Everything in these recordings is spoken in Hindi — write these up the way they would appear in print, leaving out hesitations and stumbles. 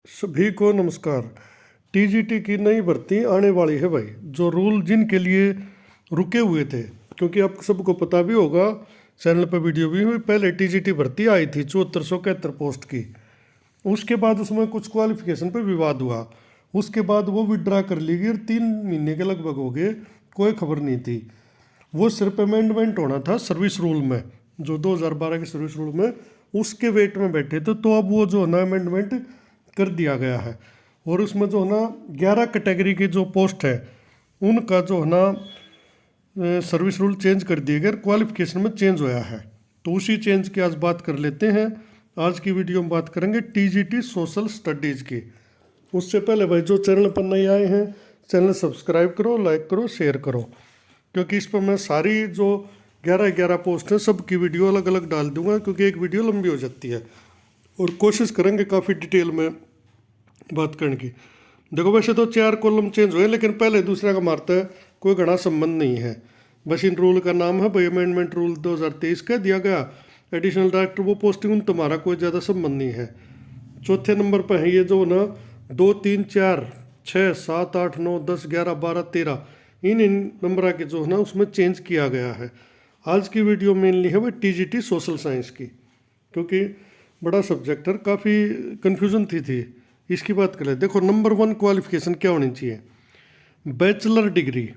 सभी को नमस्कार। टीजीटी की नई भर्ती आने वाली है भाई, जो रूल जिनके लिए रुके हुए थे, क्योंकि आप सबको पता भी होगा, चैनल पर वीडियो भी हुई, पहले टीजीटी भर्ती आई थी 7471 पोस्ट की। उसके बाद उसमें कुछ क्वालिफिकेशन पर विवाद हुआ, उसके बाद वो विड्रा कर ली गई और 3 महीने के लगभग हो गए, कोई खबर नहीं थी। वो सिर्फ अमेंडमेंट होना था सर्विस रूल में, जो 2012 के सर्विस रूल में उसके वेट में बैठे थे, तो अब वो जो है ना अमेंडमेंट कर दिया गया है। और उसमें जो है ना 11 कैटेगरी की जो पोस्ट है उनका जो है ना सर्विस रूल चेंज कर दिए गए, क्वालिफिकेशन में चेंज होया है। तो उसी चेंज की आज बात कर लेते हैं। आज की वीडियो में बात करेंगे टीजीटी सोशल स्टडीज़ की। उससे पहले भाई जो चैनल पर नए आए हैं, चैनल सब्सक्राइब करो, लाइक करो, शेयर करो, क्योंकि इस पर मैं सारी जो 11 पोस्ट हैं सबकी वीडियो अलग अलग डाल दूंगा, क्योंकि एक वीडियो लंबी हो जाती है। और कोशिश करेंगे काफ़ी डिटेल में बात करने की। देखो, वैसे तो 4 कॉलम चेंज हुए, लेकिन पहले दूसरा का मारता है कोई घना संबंध नहीं है। बस इन रूल का नाम है भाई अमेंडमेंट रूल 2023 का दिया गया। एडिशनल डायरेक्टर वो पोस्टिंग उन तुम्हारा कोई ज़्यादा संबंध नहीं है। चौथे नंबर पर है ये जो ना 2, 3, 4, 6, 7, 8, 9, 10, 11, 12, 13 इन नंबर के जो है ना उसमें चेंज किया गया है। आज की वीडियो मेनली है भाई टीजीटी सोशल साइंस की, क्योंकि बड़ा सब्जेक्ट है, काफ़ी कन्फ्यूज़न थी। इसकी बात करें, देखो नंबर 1 क्वालिफिकेशन क्या होनी चाहिए? Bachelor degree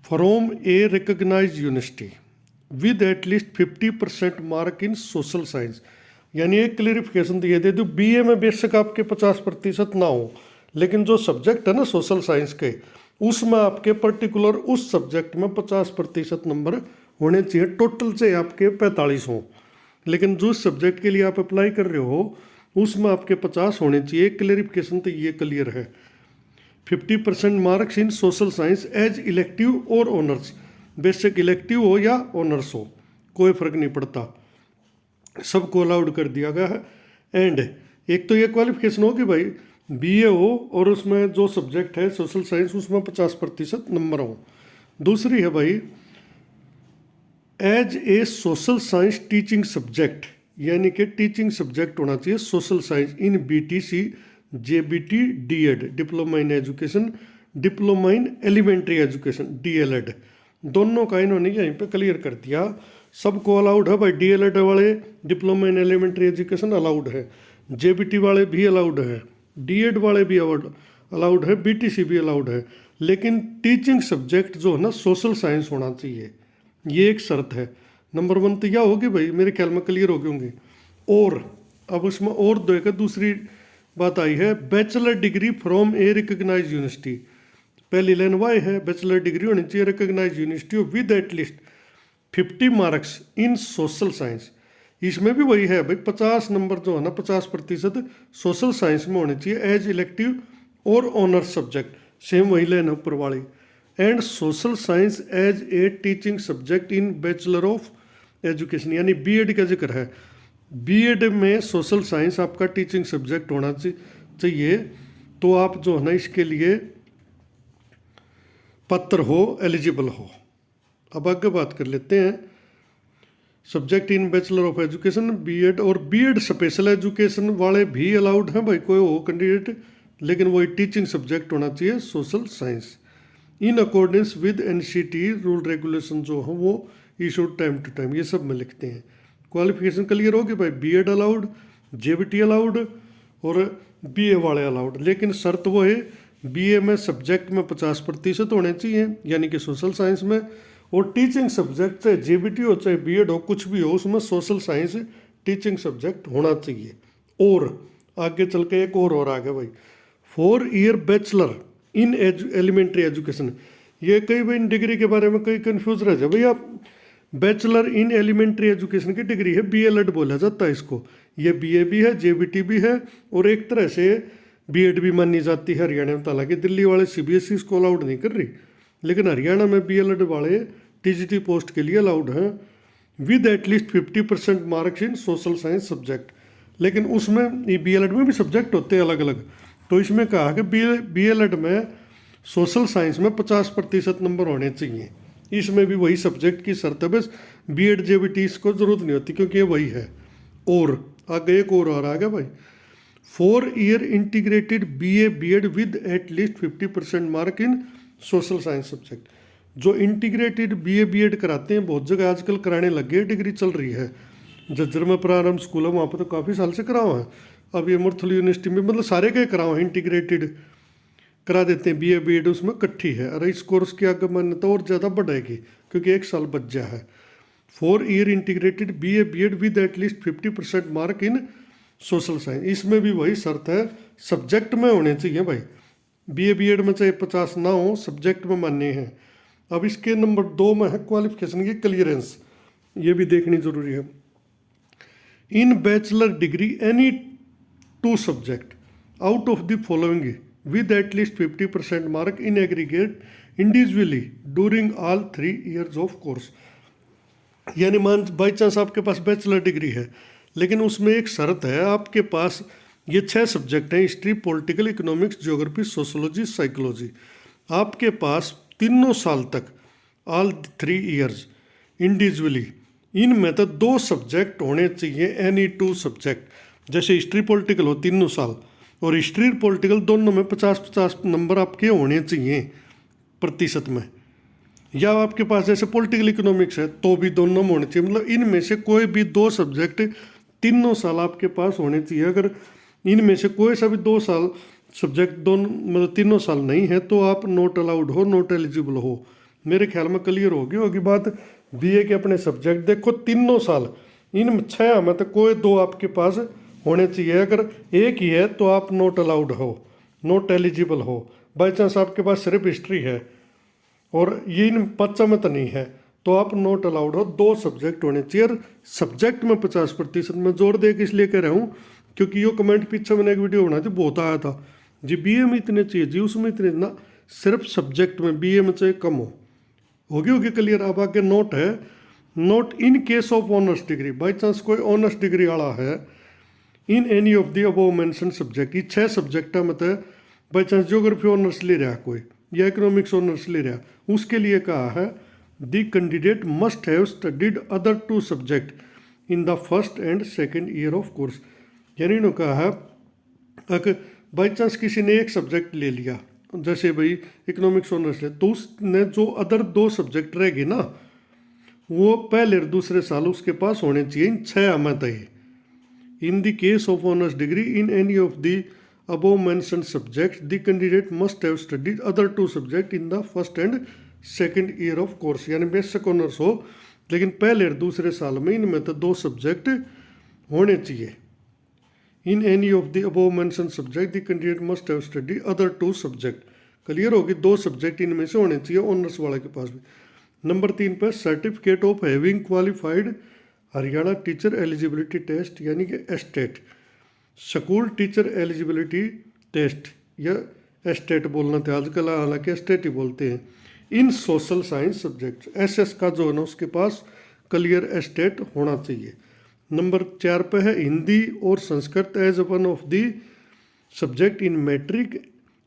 from a recognise university with at least 50% mark in social science. यानी एक क्लेरिफिकेशन दिए दे दो, बीए में बेशक आपके 50% ना हो, लेकिन जो सब्जेक्ट है ना सोशल साइंस के, उसमें आपके पर्टिकुलर उस सब्जेक्ट में 50% नंबर होने चाहिए। टोटल से आपके 45 हों, लेकिन जो सब्जेक्ट के लिए आप अप्लाई कर रहे हो उसमें आपके 50 होने चाहिए। क्लेरिफिकेशन तो ये क्लियर है। 50% marks in social science as elective और ऑनर्स, बेशक इलेक्टिव हो या ऑनर्स हो, कोई फर्क नहीं पड़ता, सबको अलाउड कर दिया गया है। एंड एक तो ये क्वालिफिकेशन हो कि भाई बीए हो और उसमें जो सब्जेक्ट है सोशल साइंस उसमें 50% नंबर हो। दूसरी है भाई as a social science teaching subject, यानी कि टीचिंग सब्जेक्ट होना चाहिए social science in BTC, JBT, DEd, diploma in education, diploma in elementary education, DElEd, दोनों का इन्होंने यहीं पे क्लियर कर दिया। सबको अलाउड है भाई, डीएलएड वाले diploma in elementary education allowed है, जेबीटी वाले भी अलाउड है, डीएड वाले भी अलाउड है, बीटीसी भी अलाउड है, लेकिन टीचिंग सब्जेक्ट जो है ना सोशल साइंस होना चाहिए, ये एक शर्त है। नंबर 1 तो यह होगी भाई, मेरे ख्याल में क्लियर हो गए होंगे। और अब उसमें और दो एक दूसरी बात आई है, bachelor degree from a recognise university. पहली लाइन वाई है, बैचलर डिग्री होनी चाहिए recognise university with at least 50 marks in social science. इसमें भी वही है भाई, 50 नंबर जो है ना 50% सोशल साइंस में होने चाहिए एज इलेक्टिव और ऑनर्स सब्जेक्ट, सेम वही लाइन है ऊपर वाली। And social science as a teaching subject in bachelor of education, यानी बीएड का जिक्र है। बीएड में सोशल साइंस आपका टीचिंग सब्जेक्ट होना चाहिए, तो आप जो है ना इसके लिए पात्र हो, एलिजिबल हो। अब आगे बात कर लेते हैं subject in bachelor of education BEd, और बीएड स्पेशल एजुकेशन वाले भी अलाउड हैं भाई, कोई हो कैंडिडेट, लेकिन वही टीचिंग सब्जेक्ट होना चाहिए social science in accordance with NCT rule regulation जो हो वो इशूड टाइम टू टाइम, ये सब में लिखते हैं। क्वालिफिकेशन क्लियर होगी भाई, बीएड अलाउड, जेबीटी अलाउड और बीए वाले अलाउड, लेकिन शर्त वो है बीए में सब्जेक्ट में 50% होने चाहिए, यानी कि सोशल साइंस में, और टीचिंग सब्जेक्ट चाहे जेबीटी हो चाहे बीएड हो कुछ भी हो, उसमें सोशल साइंस टीचिंग सब्जेक्ट होना चाहिए। और आगे चल के एक और आ गया भाई, 4 year bachelor in elementary education. ये कई भाई डिग्री के बारे में कई कंफ्यूज रह जाए भैया, बैचलर इन एलिमेंट्री एजुकेशन की डिग्री है, बीएलएड बोला जाता है इसको। ये बीए भी है, जेबीटी भी है, और एक तरह से बीएड भी मानी जाती है हरियाणा में। हालांकि दिल्ली वाले सीबीएसई इसको अलाउड नहीं कर रही, लेकिन हरियाणा में बीएलएड वाले टीजीटी पोस्ट के लिए अलाउड हैं with at least 50% marks in social science subject. लेकिन उसमें ये बीएलएड में भी सब्जेक्ट होते हैं अलग अलग, तो इसमें कहा कि बीएलएड में सोशल साइंस में 50% नंबर होने चाहिए। इसमें भी वही सब्जेक्ट की शर्त है, बस बीएड जेबीटी इसको जरूरत नहीं होती, क्योंकि ये वही है। और आगे एक और आ गया भाई, 4 year integrated BA BEd with at least 50% mark in social science subject. जो इंटीग्रेटेड BA BEd कराते हैं, बहुत जगह आजकल कराने लग गए, डिग्री चल रही है। जज्जर में प्रारंभ स्कूल है, वहाँ पर तो काफ़ी साल से करा हुआ है। अब ये मुरथल यूनिवर्सिटी में मतलब सारे के करा हुआ है, इंटीग्रेटेड करा देते हैं। BA BEd उसमें इकट्ठी है। अरे इस कोर्स की आगे मान्यता और ज़्यादा बढ़ेगी क्योंकि 1 साल बच गया है। 4 year integrated BA BEd with at least 50% mark in social science. इसमें भी वही शर्त है, सब्जेक्ट में होने चाहिए भाई। BA BEd में चाहे 50 ना हो, सब्जेक्ट में मान्य है। अब इसके नंबर 2 में है क्वालिफिकेशन की क्लियरेंस, ये भी देखनी जरूरी है। इन bachelor degree any 2 subject out of the following with at least 50% mark in aggregate individually during all 3 years of course. यानी मान बाई चांस आपके पास बैचलर डिग्री है, लेकिन उसमें एक शर्त है, आपके पास ये 6 सब्जेक्ट हैं, history, political, economics, geography, sociology, psychology. आपके पास तीनों साल तक ऑल 3 ईयर्स इंडिविजुअली इनमें तो 2 सब्जेक्ट होने चाहिए, एनी 2 सब्जेक्ट। जैसे हिस्ट्री पॉलिटिकल हो तीनों साल, और हिस्ट्री पॉलिटिकल दोनों में 50-50 नंबर आपके होने चाहिए प्रतिशत में। या आपके पास जैसे पॉलिटिकल इकोनॉमिक्स है तो भी दोनों में होने चाहिए। मतलब इनमें से कोई भी 2 सब्जेक्ट तीनों साल आपके पास होने चाहिए। अगर इनमें से कोई सा भी 2 साल सब्जेक्ट दोनों मतलब तीनों साल नहीं है तो आप नॉट अलाउड हो, नॉट एलिजिबल हो। मेरे ख्याल में क्लियर होगी बात। BA के अपने सब्जेक्ट देखो, तीनों साल इन 6 में तो कोई 2 आपके पास होने चाहिए। अगर एक ही है तो आप नॉट अलाउड हो, नॉट एलिजिबल हो। बाई चांस आपके पास सिर्फ हिस्ट्री है और ये इन 5 में तो नहीं है तो आप नॉट अलाउड हो। 2 सब्जेक्ट होने चाहिए। और सब्जेक्ट में 50% में जोर दे के इसलिए कह रहा हूँ क्योंकि ये कमेंट पीछे मैंने एक वीडियो बनाई थी, बहुत आया था जी BA में इतने चाहिए जी, उसमें इतने ना, सिर्फ सब्जेक्ट में BA में चाहे कम होगी क्लियर। अब आगे नोट है, note in case of honours degree. By chance कोई ऑनर्स डिग्री वाला है in any of the above mention subject, ये 6 सब्जेक्ट है, मतलब बाई चांस ज्योग्राफी ऑनर्स ले रहा कोई या इकोनॉमिक्स ऑनर्स ले रहा, उसके लिए कहा है the candidate must have studied other 2 subject in the first and second year of course. यानी इन्होंने कहा है अगर बाई चांस किसी ने एक सब्जेक्ट ले लिया, जैसे भाई इकोनॉमिक्स ऑनर्स ले, तो उसने जो अदर 2 सब्जेक्ट रहेंगे ना, वो पहले और दूसरे साल उसके पास होने चाहिए इन 6 में तय। In the case of honours degree in any of the above mentioned subjects, the candidate must have studied other 2 subjects in the first and second year of course। यानी बेशक ऑनर्स हो लेकिन पहले और दूसरे साल में इनमें तो 2 सब्जेक्ट होने चाहिए। In any of the above mention subject the candidate must have study other 2 subject. Clear होगी, 2 सब्जेक्ट इनमें से होने चाहिए ऑनर्स वाले के पास भी। नंबर 3 पे certificate of having qualified Haryana teacher eligibility test यानी कि STET, school teacher eligibility test या एस्टेट बोलना था आजकल, हालांकि एस्टेट ही बोलते हैं। In social science subject SS का जो है ना उसके पास क्लियर एस्टेट होना चाहिए। नंबर 4 पे है हिंदी और Sanskrit as one of the subject in matric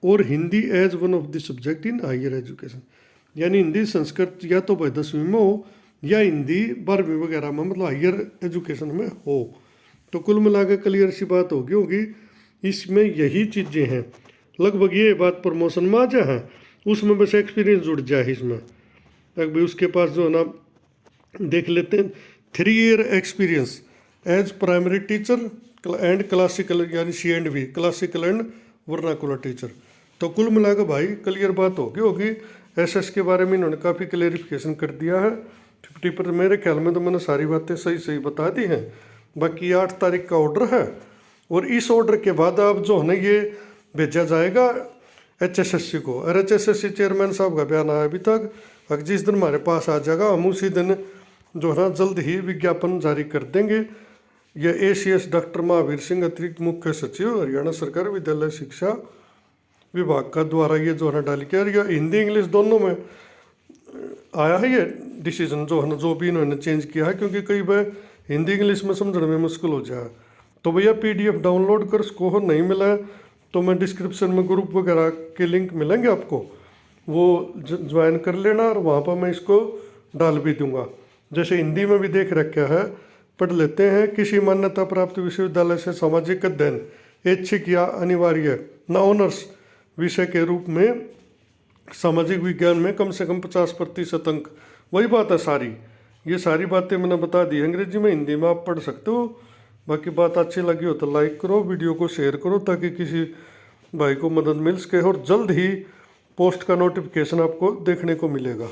और Hindi as one of the subject in higher education. यानी हिंदी संस्कृत या तो भाई 10वीं में हो या हिंदी 12वीं वगैरह में, मतलब हायर एजुकेशन में हो। तो कुल मिला के क्लियर सी बात होगी। इसमें यही चीज़ें हैं लगभग, ये बात प्रमोशन में आ जाए उसमें बस एक्सपीरियंस जुड़ जाए इसमें। अभी उसके पास जो है ना देख लेते हैं 3 year experience as primary teacher and classical यानी C&V classical and vernacular teacher. तो कुल मिला के भाई क्लियर बात होगी। SS के बारे में इन्होंने काफ़ी क्लेरिफिकेशन कर दिया है 50%। मेरे ख्याल में तो मैंने सारी बातें सही बता दी हैं। बाकी 8 तारीख का ऑर्डर है और इस ऑर्डर के बाद अब जो है ना ये भेजा जाएगा HSSC को। और HSSC चेयरमैन साहब का बयान आया अभी तक, अगर जिस दिन हमारे पास आ जाएगा हम उसी दिन जो है ना जल्द ही विज्ञापन जारी कर देंगे। यह ACS डॉक्टर महावीर सिंह अतिरिक्त मुख्य सचिव हरियाणा सरकार विद्यालय शिक्षा विभाग का द्वारा ये जो है ना डाल के, और यह हिंदी इंग्लिश दोनों में आया है ये डिसीजन जो है ना, जो भी इन्होंने चेंज किया है, क्योंकि कई बार हिंदी इंग्लिश में समझने में मुश्किल हो जाए। तो भैया PDF डाउनलोड कर, उसको नहीं मिला है तो मैं डिस्क्रिप्शन में ग्रुप वगैरह के लिंक मिलेंगे आपको, वो ज्वाइन कर लेना और वहाँ पर मैं इसको डाल भी दूंगा। जैसे हिंदी में भी देख रखा है, पढ़ लेते हैं। किसी मान्यता प्राप्त विश्वविद्यालय से सामाजिक अध्ययन ऐच्छिक या अनिवार्य न ऑनर्स विषय के रूप में सामाजिक विज्ञान में कम से कम 50% अंक। वही बात है सारी, ये सारी बातें मैंने बता दी अंग्रेजी में, हिंदी में आप पढ़ सकते हो। बाकी बात अच्छी लगी हो तो लाइक करो, वीडियो को शेयर करो ताकि किसी भाई को मदद मिल सके, और जल्द ही पोस्ट का नोटिफिकेशन आपको देखने को मिलेगा।